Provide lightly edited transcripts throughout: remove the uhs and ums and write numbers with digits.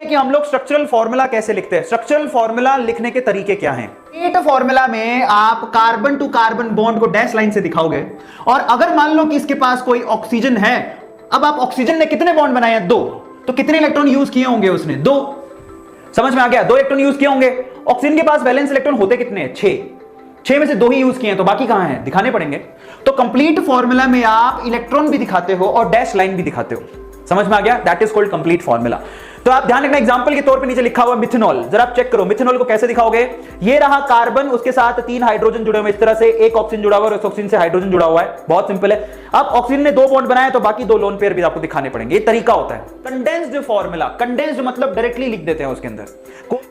कि हम लोग स्ट्रक्चरल फॉर्मूला कैसे लिखते हैं। स्ट्रक्चरल फॉर्मूला लिखने के तरीके क्या हैं? एट फॉर्मूला में आप कार्बन टू कार्बन बॉन्ड को डैश लाइन से दिखाओगे, और अगर मान लो कि इसके पास कोई ऑक्सीजन है, अब आप ऑक्सीजन ने कितने बॉन्ड बनाए हैं? 2, तो कितने इलेक्ट्रॉन यूज किए होंगे उसने? 2। समझ में आ गया? 2 इलेक्ट्रॉन यूज किए होंगे। ऑक्सीजन के पास वैलेंस इलेक्ट्रॉन होते कितने हैं? 6 में से 2 ही यूज किए हैं, तो बाकी कहां हैं? दिखाने पड़ेंगे। तो कंप्लीट फॉर्मूला में आप इलेक्ट्रॉन भी दिखाते हो और डैश लाइन भी दिखाते हो। समझ में आ गया? That is called complete formula. तो आप ध्यान रखना, एग्जांपल के तौर पे नीचे लिखा हुआ मिथेनॉल, जरा आप चेक करो मिथेनॉल को कैसे दिखाओगे। ये रहा कार्बन, उसके साथ 3 हाइड्रोजन जुड़े हुए इस तरह से, एक ऑक्सीजन जुड़ा हुआ है और इस ऑक्सीजन से हाइड्रोजन जुड़ा हुआ है। बहुत सिंपल है। अब ऑक्सीजन ने 2 बॉन्ड बनाए तो बाकी 2 लोन पेयर भी आपको दिखाने पड़ेंगे। ये तरीका होता है। कंडेंस्ड फॉर्मूला, कंडेंस्ड मतलब डायरेक्टली लिख देते हैं उसके अंदर।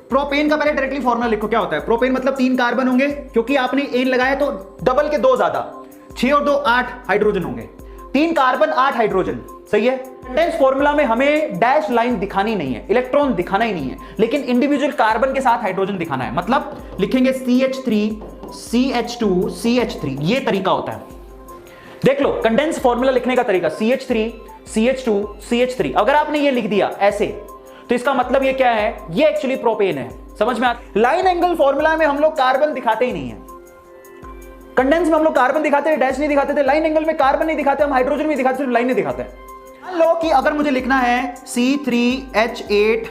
प्रोपेन का पहले डायरेक्टली फॉर्मूला लिखो, क्या होता है? प्रोपेन मतलब 3 कार्बन होंगे, क्योंकि आपने एन लगाया तो डबल के 2 ज्यादा, 6 और 2 8 हाइड्रोजन होंगे। 3 कार्बन 8 हाइड्रोजन, सही है। कंडेंस्ड फॉर्मूला में हमें डैश लाइन दिखानी नहीं है, इलेक्ट्रॉन दिखाना ही नहीं है, लेकिन इंडिविजुअल कार्बन के साथ हाइड्रोजन दिखाना है। मतलब लिखेंगे CH3 CH2 CH3, ये तरीका होता है। देख लो कंडेंस्ड फॉर्मूला लिखने का तरीका, CH3 CH2 CH3। अगर आपने ये लिख दिया ऐसे, तो इसका मतलब ये क्या है? ये एक्चुअली प्रोपेन है। समझ में आता? लाइन एंगल फॉर्मूला में हम लोग कार्बन दिखाते ही नहीं है। कंडेंस में हम लोग कार्बन दिखाते हैं, डैश नहीं दिखाते थे। लाइन एंगल में कार्बन नहीं दिखाते, हम हाइड्रोजन भी दिखाते, सिर्फ लाइन नहीं दिखाते हैं। मान लो कि अगर मुझे लिखना है C3H8,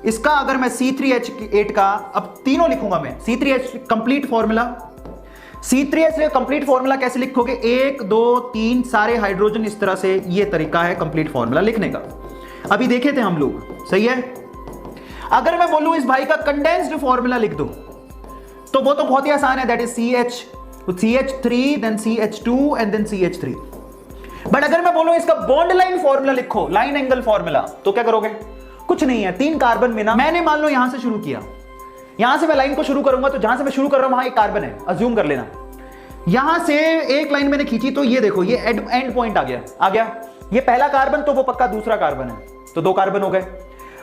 इसका अगर मैं C3H8 का अब तीनों लिखूंगा मैं, C3H complete formula, C3H complete formula कैसे लिखोगे? 1 2 3 सारे हाइड्रोजन इस तरह से, ये तरीका है कंप्लीट फॉर्मूला लिखने का। अभी देखे थे हम लोग, सही है। अगर मैं बोलूं इस भाई का कंडेंस्ड फॉर्मूला लिख दो, तो वो तो बहुत ही आसान है, that is CH3 then CH2 and then CH3। But अगर मैं बोलूं इसका बॉन्ड लाइन फॉर्मूला लिखो, लाइन एंगल फॉर्मूला, तो क्या करोगे? कुछ नहीं है। 3 कार्बन में ना, मैंने मान लो यहां से शुरू किया, यहां से मैं लाइन को शुरू करूंगा, तो जहां से मैं शुरू कर रहा हूं वहां एक कार्बन है, अज्यूम कर लेना। यहां से एक लाइन मैंने खींची, तो ये देखो ये एंड पॉइंट आ गया। ये पहला कार्बन, तो वो पक्का दूसरा कार्बन है, तो 2 कार्बन हो गए।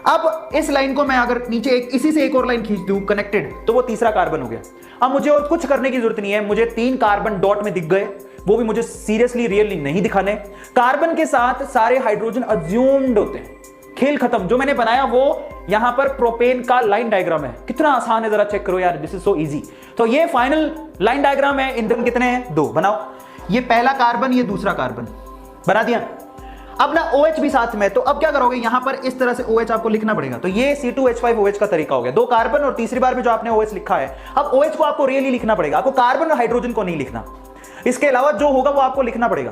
अब इस लाइन को मैं अगर नीचे इसी से एक और लाइन खींच दूं कनेक्टेड, तो वो तीसरा कार्बन हो गया। अब मुझे और कुछ करने की जरूरत नहीं है, मुझे 3 कार्बन डॉट में दिख गए, वो भी मुझे सीरियसली रियली नहीं दिखाने। कार्बन के साथ सारे हाइड्रोजन अज्यूम्ड होते हैं, खेल खत्म। जो मैंने बनाया वो यहां पर प्रोपेन का लाइन डायग्राम है। कितना आसान है, जरा चेक करो यार, दिस इज सो इजी। तो ये फाइनल लाइन डायग्राम है। इंधन कितने हैं? 2। बनाओ, ये पहला कार्बन, ये दूसरा कार्बन, बना दिया। अब ना OH भी साथ में, तो अब क्या करोगे? यहां पर इस तरह से OH आपको लिखना पड़ेगा। तो ये C2H5OH का तरीका हो गया। 2 कार्बन और तीसरी बार में जो आपने OH लिखा है, अब OH को आपको रियली लिखना पड़ेगा, आपको कार्बन और हाइड्रोजन को नहीं लिखना। इसके अलावा जो होगा वो आपको लिखना पड़ेगा।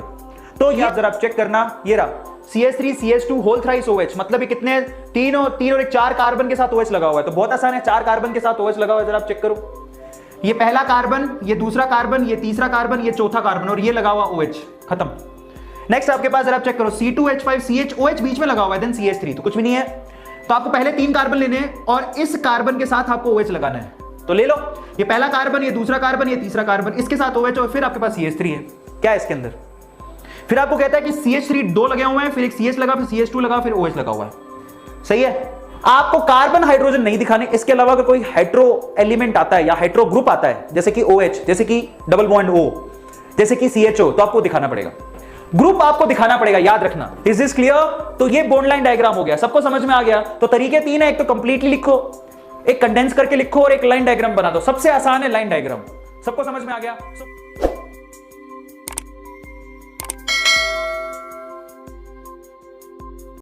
तो ये आप जरा चेक करना, ये रहा CH3 CH2 whole thrice OH, मतलब ये कितने? 3 और 1 4 कार्बन के साथ OH लगा हुआ है। तो बहुत आसान है, 4 कार्बन के साथ OH लगा हुआ है, जरा आप चेक करो। ये पहला कार्बन, ये दूसरा कार्बन, ये तीसरा कार्बन, ये चौथा कार्बन, और ये लगा हुआ OH, खत्म। नेक्स्ट आपके पास जरा आप चेक करो, C2H5 CHOH बीच में लगा हुआ है, देन CH3, तो कुछ भी नहीं है। तो आपको पहले 3 कार्बन लेने हैं और इस कार्बन के साथ आपको OH लगाना है। तो ले लो, ये पहला कार्बन, ये दूसरा कार्बन, ये तीसरा कार्बन, इसके साथ OH, और फिर आपके पास CH3 है। क्या है इसके अंदर? फिर आपको कहता है कि CH3 2 लगे हुए हैं, फिर एक CH लगा, फिर CH2 लगा, फिर OH लगा हुआ है, सही है। आपको कार्बन हाइड्रोजन नहीं दिखाने। इसके अलावा अगर कोई हाइड्रो एलिमेंट आता है या हाइड्रो ग्रुप आता है, जैसे कि OH, जैसे कि डबल बॉन्ड O, जैसे कि CHO, तो आपको दिखाना पड़ेगा, ग्रुप आपको दिखाना पड़ेगा, याद रखना। Is this clear? तो ये बॉन्ड लाइन डायग्राम हो गया, सबको समझ में आ गया। तो तरीके 3 है, एक तो कंप्लीटली लिखो, एक कंडेंस करके लिखो, और एक लाइन डायग्राम बना दो। सबसे आसान है लाइन डायग्राम। सबको समझ में आ गया?